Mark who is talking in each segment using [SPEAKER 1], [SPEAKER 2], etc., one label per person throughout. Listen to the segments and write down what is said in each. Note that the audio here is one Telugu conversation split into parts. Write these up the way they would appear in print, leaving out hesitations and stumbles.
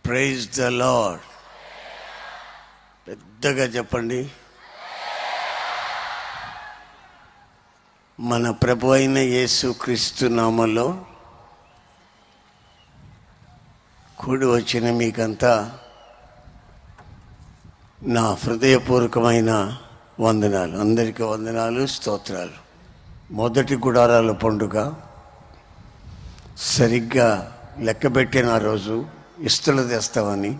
[SPEAKER 1] Praise the lord. పెద్దగా చెప్పండి. మన ప్రభు అయిన యేసు క్రీస్తు నామములో కూడి వచ్చిన మీకంతా నా హృదయపూర్వకమైన వందనాలు. అందరికీ వందనాలు, స్తోత్రాలు. మొదటి గుడారాల పండుగ సరిగ్గా లెక్కబెట్టిన రోజు ఇస్తలు తెస్తామని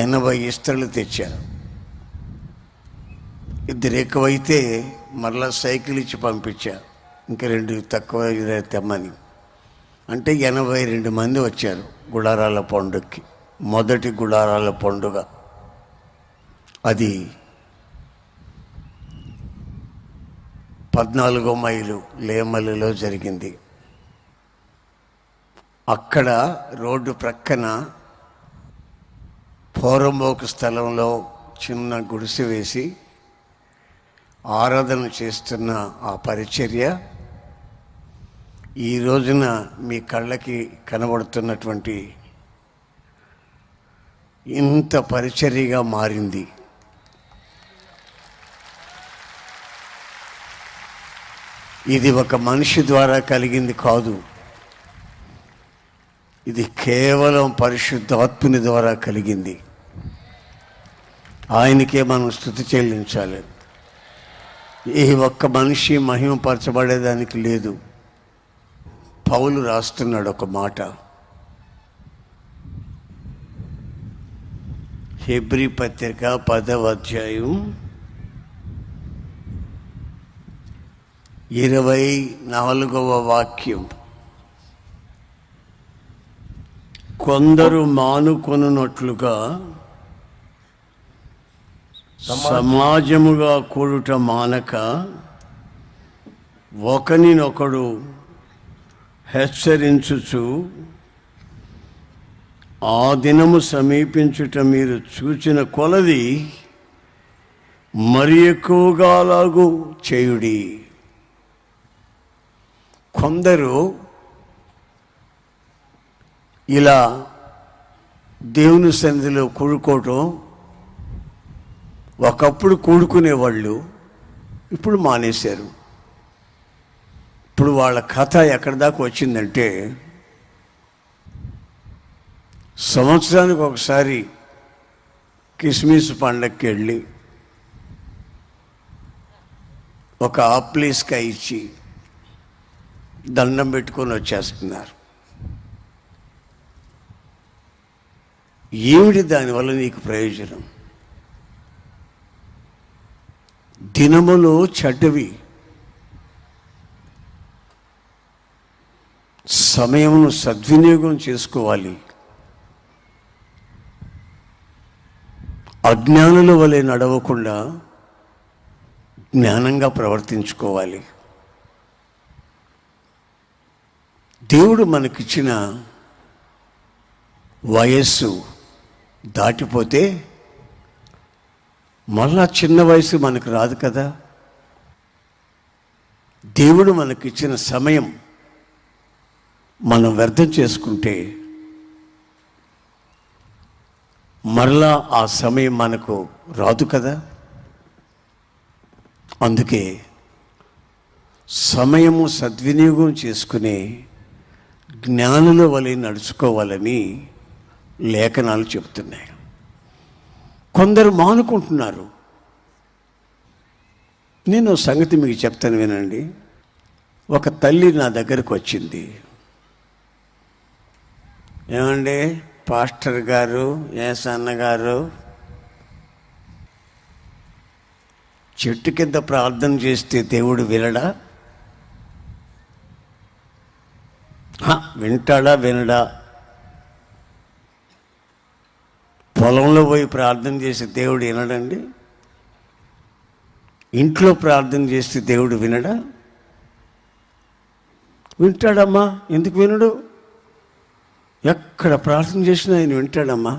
[SPEAKER 1] 80 ఇస్తలు తెచ్చా. ఇద్దరు ఎక్కువైతే మరలా సైకిల్ ఇచ్చి పంపించా, ఇంకా 2 తక్కువ తెమ్మని. అంటే 82 మంది వచ్చారు గుడారాల పండుగకి. మొదటి గుడారాల పండుగ అది 14వ మైలు లేమల్లిలో జరిగింది. అక్కడ రోడ్డు ప్రక్కన పోరంబోకు స్థలంలో చిన్న గుడిసె వేసి ఆరాధన చేస్తున్న ఆ పరిచర్య ఈ రోజున మీ కళ్ళకి కనబడుతున్నటువంటి ఇంత పరిచర్యగా మారింది. ఇది ఒక మనిషి ద్వారా కలిగింది కాదు, ఇది కేవలం పరిశుద్ధాత్ముని ద్వారా కలిగింది. ఆయనకే మనం స్తుతి చెల్లించాలి. ఏ ఒక్క మనిషి మహిమపరచబడేదానికి లేదు. పౌలు రాస్తున్నాడు ఒక మాట, హెబ్రీ పత్రిక 10వ అధ్యాయం 24వ వాక్యం. కొందరు మానుకొనున్నట్లుగా సమాజముగా కూడుట మానక ఒకనినొకడు హెచ్చరించుచు ఆ దినము సమీపించుట మీరు చూచిన కొలది మరి ఎక్కువగా అలాగూ చేయుడి. కొందరు ఇలా దేవుని సన్నిధిలో కూడుకోవటం, ఒకప్పుడు కూడుకునేవాళ్ళు ఇప్పుడు మానేశారు. ఇప్పుడు వాళ్ళ కథ ఎక్కడి దాకా వచ్చిందంటే, సంవత్సరానికి ఒకసారి కిస్మిస్ పండగకి వెళ్ళి ఒక ఆప్లీస్కాయ ఇచ్చి దండం పెట్టుకొని వచ్చేస్తున్నారు. ఏమిటి దానివల్ల నీకు ప్రయోజనం? దినములో చెడ్డవి. సమయమును సద్వినియోగం చేసుకోవాలి. అజ్ఞానుల వలె నడవకుండా జ్ఞానంగా ప్రవర్తించుకోవాలి. దేవుడు మనకిచ్చిన వయస్సు దాటిపోతే మళ్ళా చిన్న వయసు మనకు రాదు కదా. దేవుడు మనకిచ్చిన సమయం మనం వ్యర్థం చేసుకుంటే మరలా ఆ సమయం మనకు రాదు కదా. అందుకే సమయము సద్వినియోగం చేసుకునే జ్ఞానుల వలె నడుచుకోవాలని లేఖనాలు చెబుతున్నాయి. కొందరు మానుకుంటున్నారు. నేను సంగతి మీకు చెప్తాను వినండి. ఒక తల్లి నా దగ్గరకు వచ్చింది. ఏమండి పాస్టర్ గారు, ఏసన్న గారు, చెట్టు కింద ప్రార్థన చేస్తే దేవుడు వినడా? వింటాడా వినడా? పొలంలో పోయి ప్రార్థన చేసి దేవుడు వినడండి? ఇంట్లో ప్రార్థన చేస్తే దేవుడు వినడా? వింటాడమ్మా. ఎందుకు వినడు? ఎక్కడ ప్రార్థన చేసినా ఆయన వింటాడమ్మా.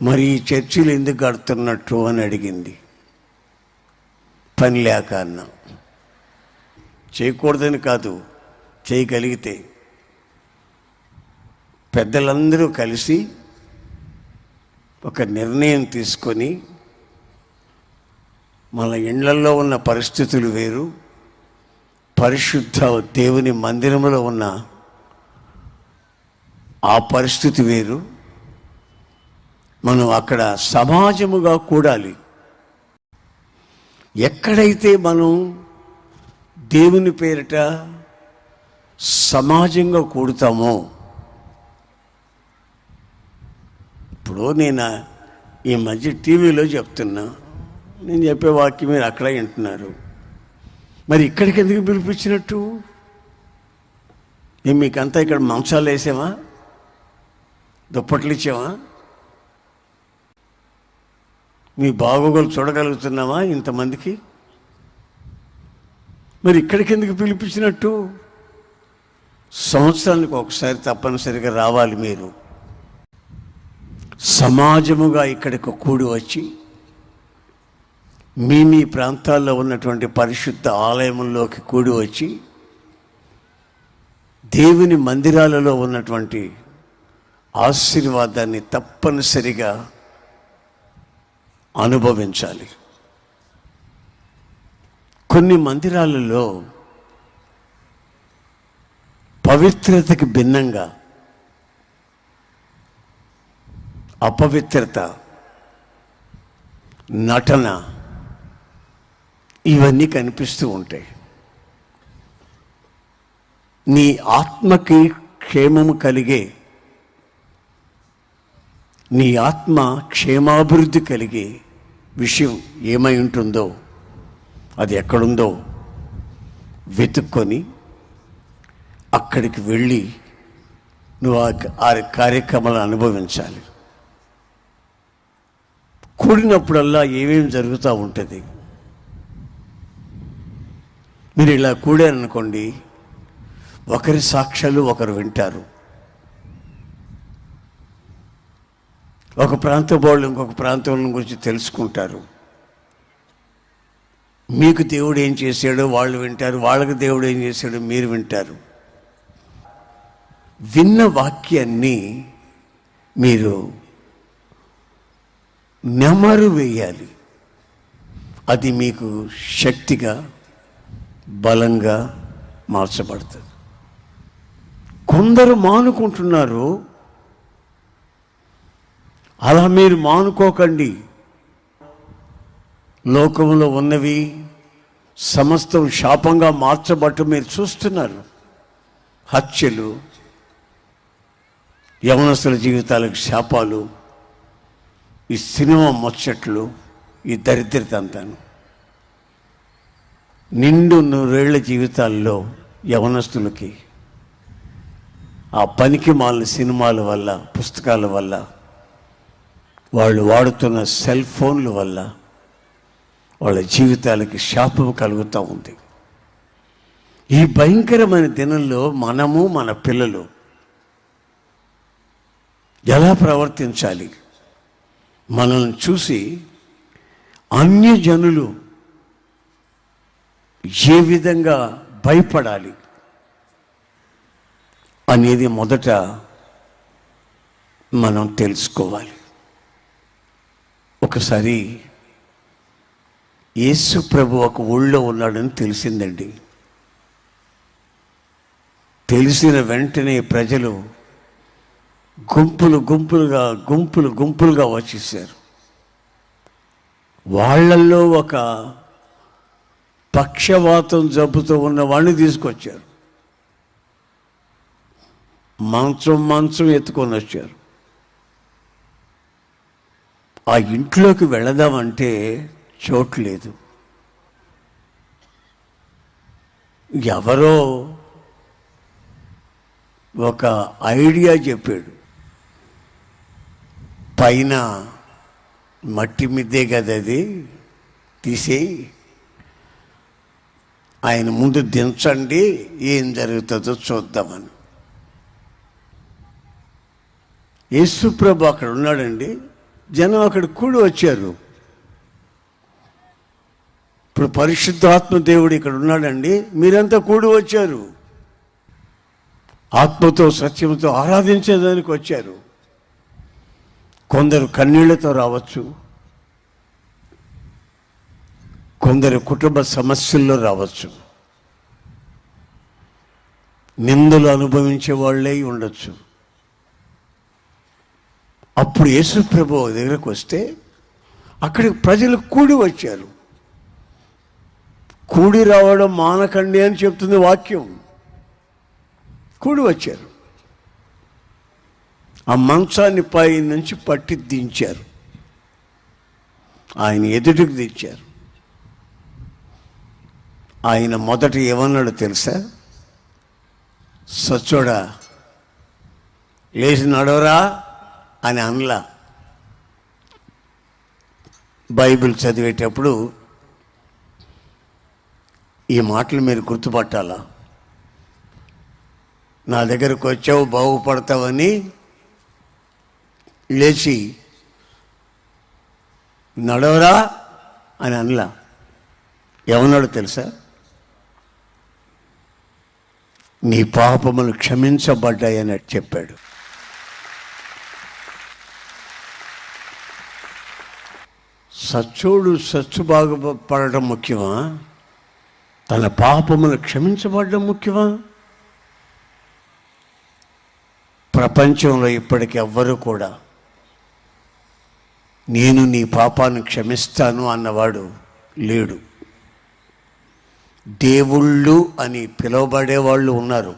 [SPEAKER 1] మరి ఈ చర్చిలు ఎందుకు కడుతున్నట్టు అని అడిగింది. పని లేక అన్నా. చేయకూడదని కాదు, చేయగలిగితే పెద్దలందరూ కలిసి ఒక నిర్ణయం తీసుకొని, మన ఇళ్లలో ఉన్న పరిస్థితులు వేరు, పరిశుద్ధ దేవుని మందిరంలో ఉన్న ఆ పరిస్థితి వేరు. మనం అక్కడ సమాజముగా కూడాలి. ఎక్కడైతే మనం దేవుని పేరిట సమాజంగా కూడుతామో, ఇప్పుడు నేను ఈ మధ్య టీవీలో చెప్తున్నా, నేను చెప్పే వాక్యం మీరు అక్కడ వింటున్నారు. మరి ఇక్కడికి ఎందుకు పిలిపించినట్టు? మీకంతా ఇక్కడ మంచాలు వేసామా, దుప్పట్లు ఇచ్చామా, మీ బాగోగులు చూడగలుగుతున్నామా ఇంతమందికి? మరి ఇక్కడికి ఎందుకు పిలిపించినట్టు? సంవత్సరానికి ఒకసారి తప్పనిసరిగా రావాలి. మీరు సమాజముగా ఇక్కడికి కూడి వచ్చి మీ ప్రాంతాల్లో ఉన్నటువంటి పరిశుద్ధ ఆలయముల్లోకి కూడి వచ్చి దేవుని మందిరాలలో ఉన్నటువంటి ఆశీర్వాదాన్ని తప్పనిసరిగా అనుభవించాలి. కొన్ని మందిరాలలో పవిత్రతకి భిన్నంగా అపవిత్రత, నటన, ఇవన్నీ కనిపిస్తూ ఉంటాయి. నీ ఆత్మకి క్షేమము కలిగే, నీ ఆత్మ క్షేమాభివృద్ధి కలిగే విషయం ఏమై ఉంటుందో, అది ఎక్కడుందో వెతుక్కొని అక్కడికి వెళ్ళి నువ్వు ఆ కార్యక్రమాలను అనుభవించాలి. కూడినప్పుడల్లా ఏమేమి జరుగుతూ ఉంటుంది. మీరు ఇలా కూడారనుకోండి, ఒకరి సాక్ష్యాలు ఒకరు వింటారు. ఒక ప్రాంతం వాళ్ళు ఇంకొక ప్రాంతం గురించి తెలుసుకుంటారు. మీకు దేవుడు ఏం చేశాడో వాళ్ళు వింటారు, వాళ్ళకి దేవుడు ఏం చేశాడో మీరు వింటారు. విన్న వాక్యాన్ని మీరు నెమరు వేయాలి. అది మీకు శక్తిగా, బలంగా మార్చబడుతుంది. కొందరు మానుకుంటున్నారు. అలా మీరు మానుకోకండి. లోకంలో ఉన్నవి సమస్తం శాపంగా మార్చబట్టు మీరు చూస్తున్నారు. హత్యలు, యవనస్తుల జీవితాలకు శాపాలు, ఈ సినిమా ముచ్చట్లు, ఈ దరిద్రత అంతాను. నిండు 100 ఏళ్ల జీవితాల్లో యవనస్తులకి ఆ పనికి మాలిన సినిమాల వల్ల, పుస్తకాల వల్ల, వాళ్ళు వాడుతున్న సెల్ ఫోన్ల వల్ల వాళ్ళ జీవితాలకి శాపం కలుగుతూ ఉంది. ఈ భయంకరమైన దినంలో మనము, మన పిల్లలు ఎలా ప్రవర్తించాలి? మనల్ని చూసి అన్యజనులు ఏ విధంగా భయపడాలి అనేది మొదట మనం తెలుసుకోవాలి. ఒకసారి యేసు ప్రభు ఒక ఊళ్ళో ఉన్నాడని తెలిసిందండి. తెలిసిన వెంటనే ప్రజలు గుంపులు గుంపులుగా వచ్చేసారు. వాళ్ళల్లో ఒక పక్షవాతం జబ్బుతో ఉన్న వాడిని తీసుకొచ్చారు. మంచం ఎత్తుకొని వచ్చారు. ఆ ఇంట్లోకి వెళదామంటే చోటు లేదు. ఎవరో ఒక ఐడియా చెప్పాడు. పైన మట్టి మిద్దే కదా, అది తీసేయి, ఆయన ముందు దించండి, ఏం జరుగుతుందో చూద్దామని. యేసుప్రభు అక్కడ ఉన్నాడండి. జనం అక్కడ కూడి వచ్చారు. ఇప్పుడు పరిశుద్ధాత్మ దేవుడు ఇక్కడ ఉన్నాడండి, మీరంతా కూడి వచ్చారు. ఆత్మతో సత్యంతో ఆరాధించేదానికి వచ్చారు. కొందరు కన్నీళ్లతో రావచ్చు, కొందరు కుటుంబ సమస్యల్లో రావచ్చు, నిందలు అనుభవించే వాళ్ళే ఉండొచ్చు. అప్పుడు యేసు ప్రభువు దగ్గరకు వస్తే అక్కడికి ప్రజలు కూడి వచ్చారు. కూడి రావడం మానకండి అని చెప్తుంది వాక్యం. కూడి వచ్చారు. ఆ మంచాన్ని పై నుంచి పట్టి దించారు, ఆయన ఎదుటికి దించారు. ఆయన మొదట ఏమన్నాడు తెలుసా? సచ్చోడా లేచి నడవరా అని అనలా. బైబిల్ చదివేటప్పుడు ఈ మాటలు మీరు గుర్తుపట్టాలా. నా దగ్గరకు వచ్చావు బాగుపడతావని లేచి నడవరా అని అనలా. ఏమన్నాడు తెలుసా? నీ పాపములు క్షమించబడ్డాయని చెప్పాడు. సచ్చోడు సచ్చు బాగుపడటం ముఖ్యమా, తన పాపములు క్షమించబడడం ముఖ్యమా? ప్రపంచంలో ఇప్పటికి ఎవ్వరూ కూడా నేను నీ పాపాన్ని క్షమిస్తాను అన్నవాడు లేడు. దేవుళ్ళు అని పిలువబడే వాళ్ళు ఉన్నారు,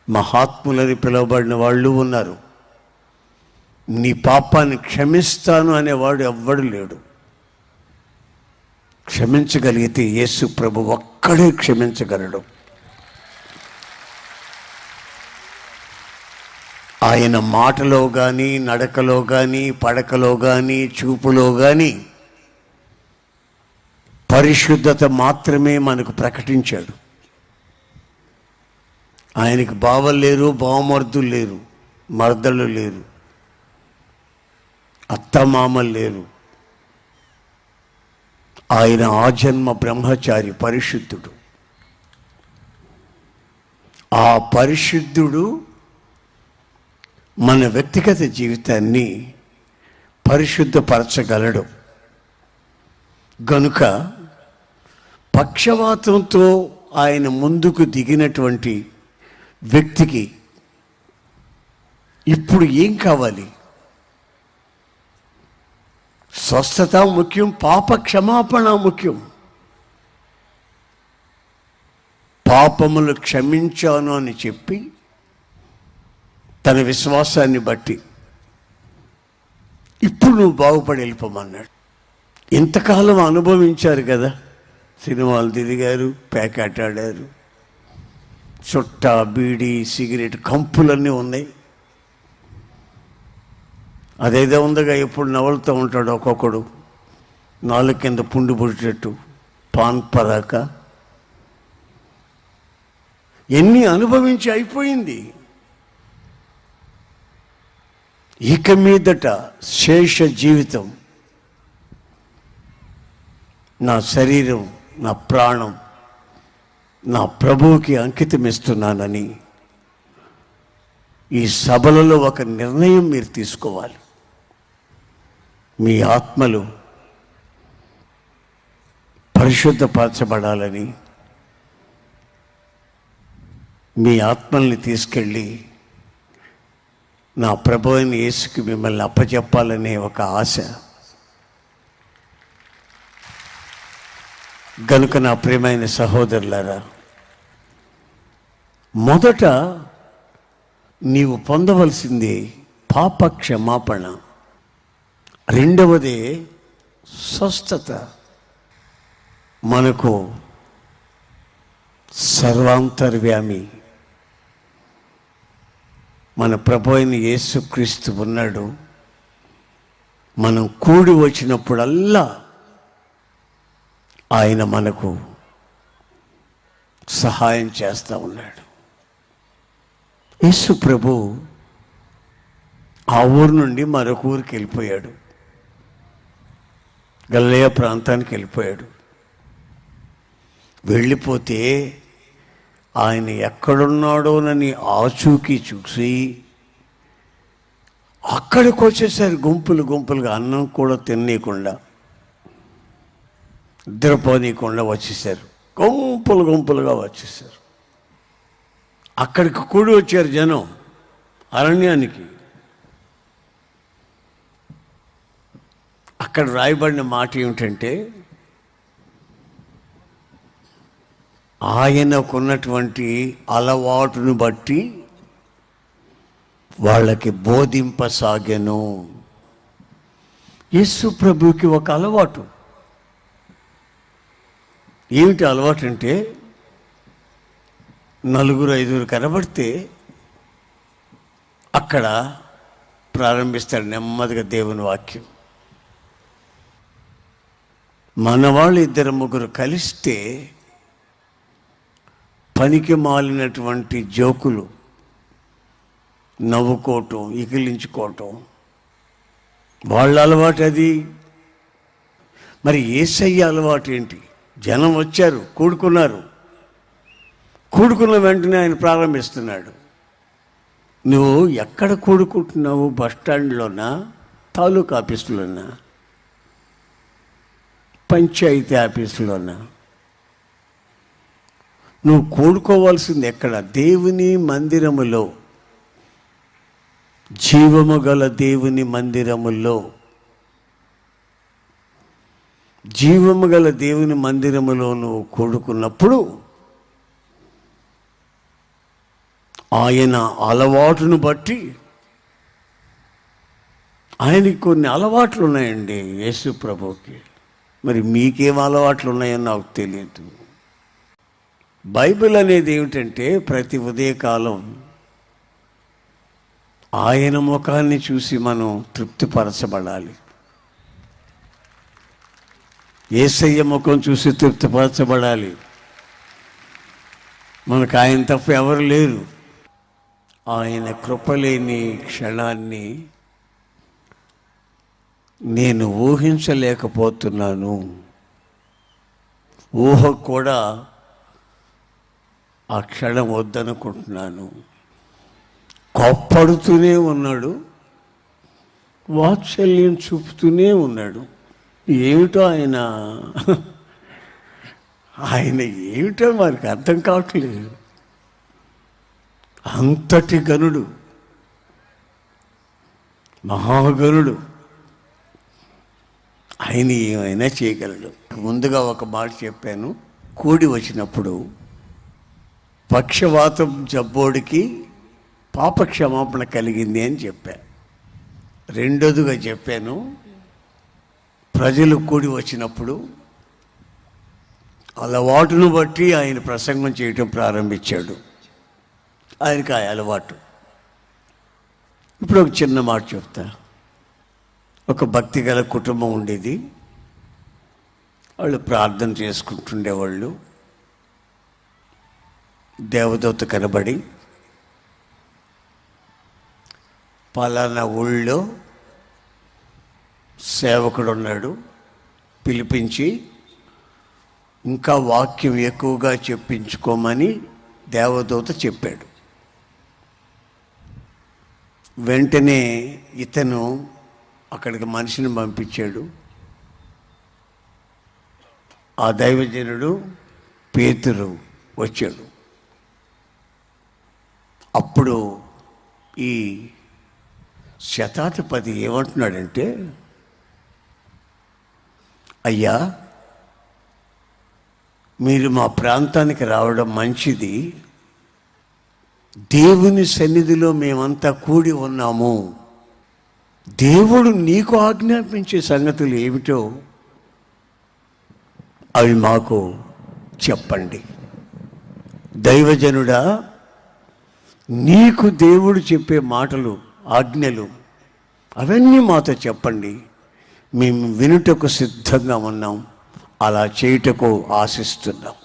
[SPEAKER 1] మహాత్ములని పిలువబడిన వాళ్ళు ఉన్నారు. నీ పాపాన్ని క్షమిస్తాను అనేవాడు ఎవ్వడు లేడు. క్షమించగలిగితే యేసు ప్రభు ఒక్కడే క్షమించగలడు. ఆయన మాటలో కానీ, నడకలో కానీ, పడకలో కానీ, చూపులో కానీ పరిశుద్ధత మాత్రమే మనకు ప్రకటించాడు. ఆయనకి బావలు లేరు, బావమర్దులు లేరు, మర్దలు లేరు, అత్తమామలు లేరు. ఆయన ఆజన్మ బ్రహ్మచారి, పరిశుద్ధుడు. ఆ పరిశుద్ధుడు మన వ్యక్తిగత జీవితాన్ని పరిశుద్ధపరచగలడు. గనుక పక్షవాతంతో ఆయన ముందుకు దిగినటువంటి వ్యక్తికి ఇప్పుడు ఏం కావాలి? స్వస్థత ముఖ్యం, పాప క్షమాపణ ముఖ్యం. పాపములు క్షమించాను అని చెప్పి తన విశ్వాసాన్ని బట్టి ఇప్పుడు నువ్వు బాగుపడి వెళ్ళిపోమన్నాడు. ఇంతకాలం అనుభవించారు కదా, సినిమాలు తిరిగారు, ప్యాకెట్ ఆడారు, చుట్టా, బీడీ, సిగరెట్ కంపులన్నీ ఉన్నాయి. అదేదో ఉందిగా, ఎప్పుడు నవలుతూ ఉంటాడు ఒక్కొక్కడు, నాలుగు కింద పుండు పుట్టేట్టు, పాన్ పరాక, ఎన్ని అనుభవించి అయిపోయింది. ఇక మీదట శేష జీవితం నా శరీరం, నా ప్రాణం నా ప్రభువుకి అంకితం ఇస్తున్నానని ఈ సభలలో ఒక నిర్ణయం మీరు తీసుకోవాలి. మీ ఆత్మలు పరిశుద్ధపరచబడాలని, మీ ఆత్మల్ని తీసుకెళ్ళి నా ప్రభు అయిన యేసుకి మిమ్మల్ని అప్పచెప్పాలనే ఒక ఆశ. గనుక నా ప్రియమైన సహోదరులారా, మొదట నీవు పొందవలసింది పాప క్షమాపణ, రెండవది స్వస్థత. మనకు సర్వాంతర్యామి మన ప్రభు అయిన యేసుక్రీస్తు ఉన్నాడు. మనం కూడి వచ్చినప్పుడల్లా ఆయన మనకు సహాయం చేస్తూ ఉన్నాడు. యేసు ప్రభు ఆ ఊరు నుండి మరొక ఊరికి వెళ్ళిపోయాడు, గలిలయ ప్రాంతానికి వెళ్ళిపోయాడు. వెళ్ళిపోతే ఆయన ఎక్కడున్నాడోనని ఆచూకీ చూసి అక్కడికి వచ్చేసారు. గుంపులు గుంపులుగా, అన్నం కూడా తిననీయకుండా, నిద్రపోనీయకుండా వచ్చేసారు. గుంపులు గుంపులుగా వచ్చేసారు. అక్కడికి కూడి వచ్చారు జనం, అరణ్యానికి. అక్కడ రాయబడిన మాట ఏమిటంటే, ఆయనకున్నటువంటి అలవాటును బట్టి వాళ్ళకి బోధింపసాగెను. యేసు ప్రభువుకి ఒక అలవాటు. ఏమిటి అలవాటు అంటే, నలుగురు ఐదుగురు కనబడితే అక్కడ ప్రారంభిస్తాడు నెమ్మదిగా దేవుని వాక్యం. మన వాళ్ళు ఇద్దరు ముగ్గురు కలిస్తే పనికి మాలినటువంటి జోకులు నవ్వుకోవటం, ఇకిలించుకోవటం వాళ్ళ అలవాటు అది. మరి యేసయ్య అలవాటు ఏంటి? జనం వచ్చారు, కూడుకున్నారు. కూడుకున్న వెంటనే ఆయన ప్రారంభిస్తున్నాడు. నువ్వు ఎక్కడ కూడుకుంటున్నావు? బస్ స్టాండ్లోనా, తాలూకా ఆఫీసులోనా, పంచాయతీ ఆఫీసులోనా? నువ్వు కూడుకోవాల్సింది ఎక్కడ? దేవుని మందిరములో, జీవము గల దేవుని మందిరములో. జీవము గల దేవుని మందిరములో నువ్వు కూడుకున్నప్పుడు ఆయన అలవాటును బట్టి, ఆయనకి కొన్ని అలవాట్లు ఉన్నాయండి యేసు ప్రభువుకి. మరి మీకేం అలవాట్లు ఉన్నాయో నాకు తెలియదు. బైబిల్ అనేది ఏమిటంటే, ప్రతి ఉదయకాలం ఆయన ముఖాన్ని చూసి మనం తృప్తిపరచబడాలి. యేసయ్య ముఖం చూసి తృప్తిపరచబడాలి. మనకు ఆయన తప్ప ఎవరు లేరు. ఆయన కృపలేని క్షణాన్ని నేను ఊహించలేకపోతున్నాను. ఊహ కూడా ఆ క్షణం వద్దనుకుంటున్నాను. కోప్పడుతూనే ఉన్నాడు, వాత్సల్యం చూపుతూనే ఉన్నాడు. ఏమిటో ఆయన ఏమిటో మనకు అర్థం కావట్లేదు. అంతటి గనుడు, మహాగనుడు, ఆయన ఏమైనా చేయగలడు. ముందుగా ఒక మాట చెప్పాను. కూడి వచ్చినప్పుడు పక్షవాతం జబ్బోడికి పాపక్షమాపణ కలిగింది అని చెప్పాను. రెండోదిగా చెప్పాను, ప్రజలు కూడి వచ్చినప్పుడు అలవాటును బట్టి ఆయన ప్రసంగం చేయటం ప్రారంభించాడు. ఆయనకి ఆ అలవాటు. ఇప్పుడు ఒక చిన్న మాట చెప్తా. ఒక భక్తి గల కుటుంబం ఉండేది. వాళ్ళు ప్రార్థన చేసుకుంటుండేవాళ్ళు. దేవదూత కనబడి, పలానా ఊళ్ళో సేవకుడు ఉన్నాడు, పిలిపించి ఇంకా వాక్యం ఎక్కువగా చెప్పించుకోమని దేవదూత చెప్పాడు. వెంటనే ఇతను అక్కడికి మనిషిని పంపించాడు. ఆ దైవజనుడు పేతురు వచ్చాడు. అప్పుడు ఈ శతాధిపతి ఏమంటున్నాడంటే, అయ్యా, మీరు మా ప్రాంతానికి రావడం మంచిది. దేవుని సన్నిధిలో మేమంతా కూడి ఉన్నాము. దేవుడు నీకు ఆజ్ఞాపించే సంగతులు ఏమిటో అవి మాకు చెప్పండి. దైవజనుడా, నీకు దేవుడు చెప్పే మాటలు, ఆజ్ఞలు అవన్నీ మాతో చెప్పండి. మేము వినుటకు సిద్ధంగా ఉన్నాం, అలా చేయుటకు ఆశిస్తున్నాం.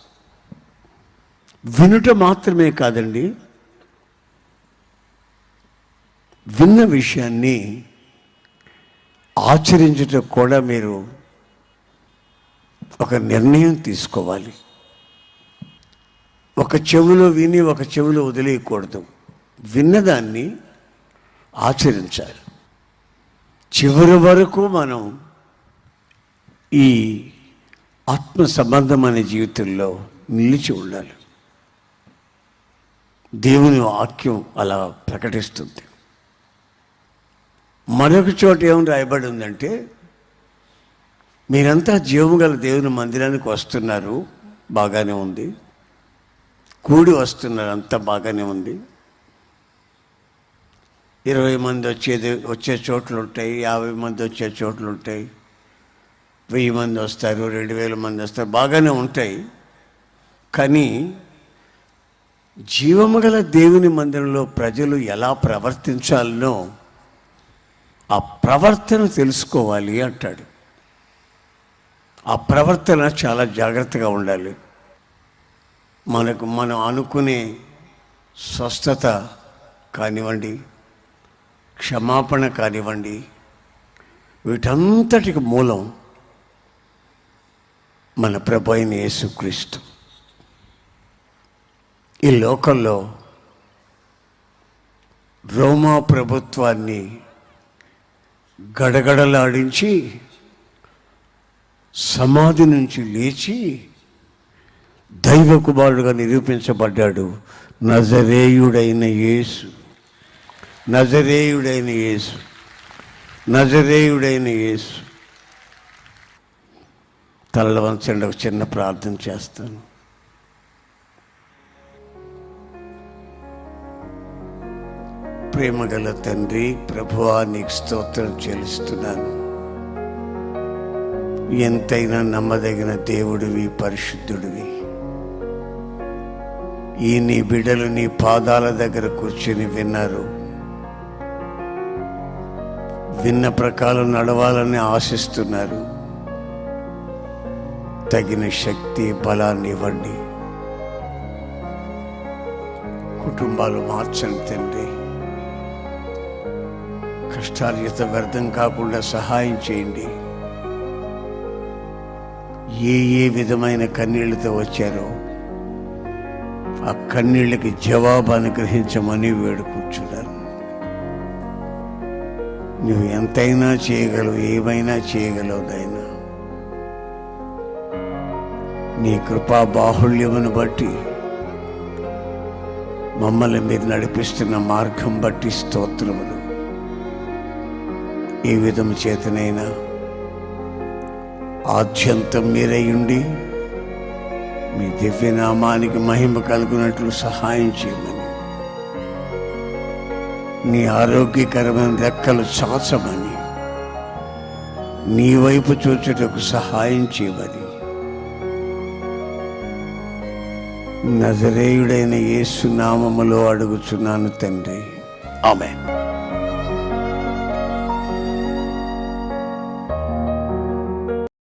[SPEAKER 1] వినుట మాత్రమే కాదండి, విన్న విషయాన్ని ఆచరించుటకు కూడా మీరు ఒక నిర్ణయం తీసుకోవాలి. ఒక చెవిలో విని ఒక చెవిలో వదిలేయకూడదు. విన్నదాన్ని ఆచరించాలి. చివరి వరకు మనం ఈ ఆత్మ సంబంధం అనే జీవితంలో నిలిచి ఉండాలి. దేవుని వాక్యం అలా ప్రకటిస్తుంది. మరొక చోట ఏమి రాయబడి ఉందంటే, మీరంతా జీవము గల దేవుని మందిరానికి వస్తున్నారు, బాగానే ఉంది. కూడి వస్తున్నారు, అంతా బాగానే ఉంది. 20 మంది వచ్చే చోట్లు ఉంటాయి, 50 మంది వచ్చే చోట్లు ఉంటాయి, 1000 మంది వస్తారు, 2000 మంది వస్తారు, బాగానే ఉంటాయి. కానీ జీవము గల దేవుని మందిరంలో ప్రజలు ఎలా ప్రవర్తించాలనో ఆ ప్రవర్తన తెలుసుకోవాలి అంటాడు. ఆ ప్రవర్తన చాలా జాగ్రత్తగా ఉండాలి. మనం అనుకునే స్వస్థత కానివ్వండి, క్షమాపణ కానివ్వండి, వీటంతటికి మూలం మన ప్రభు అయిన యేసుక్రీస్తు. ఈ లోకంలో రోమా ప్రభుత్వాన్ని గడగడలాడించి సమాధి నుంచి లేచి దైవ కుమారుడుగా నిరూపించబడ్డాడు నజరేయుడైన యేసు. నజరేయుడైన యేసు, నజరేయుడైన యేసు. తలలు వంచండి, ఒక చిన్న ప్రార్థన చేస్తాను. ప్రేమగల తండ్రి, ప్రభువా, నీకు స్తోత్రం చెల్లిస్తున్నాను. ఎంతైనా నమ్మదగిన దేవుడివి, పరిశుద్ధుడివి. ఈ నీ బిడ్డలు నీ పాదాల దగ్గర కూర్చొని విన్నారు. విన్న ప్రకారం నడవాలని ఆశిస్తున్నారు. తగిన శక్తి, బలాన్ని ఇవ్వండి. కుటుంబాలు మార్చండి తండ్రి. కష్టార్జిత వ్యర్థం కాకుండా సహాయం చేయండి. ఏ విధమైన కన్నీళ్లతో వచ్చారో ఆ కన్నీళ్ళకి జవాబు అనుగ్రహించమని వేడుకుంటున్నాను. నువ్వు ఎంతైనా చేయగలవు, ఏమైనా చేయగలవు నాయనా. నీ కృపా బాహుళ్యమును బట్టి, మమ్మల్ని మీరు నడిపిస్తున్న మార్గం బట్టి స్తోత్రములు. ఏ విధము చేతనైనా ఆద్యంతం మీరయ్యుండి మీ దివ్యనామానికి మహిమ కలుగునట్లు సహాయం చేయమని, నీ ఆరోగ్యకరమైన రెక్కలు చాచమని, నీ వైపు చూచుటకు సహాయం చేయమని నజరేయుడైన యేసు నామములో అడుగుచున్నాను తండ్రి. ఆమేన్.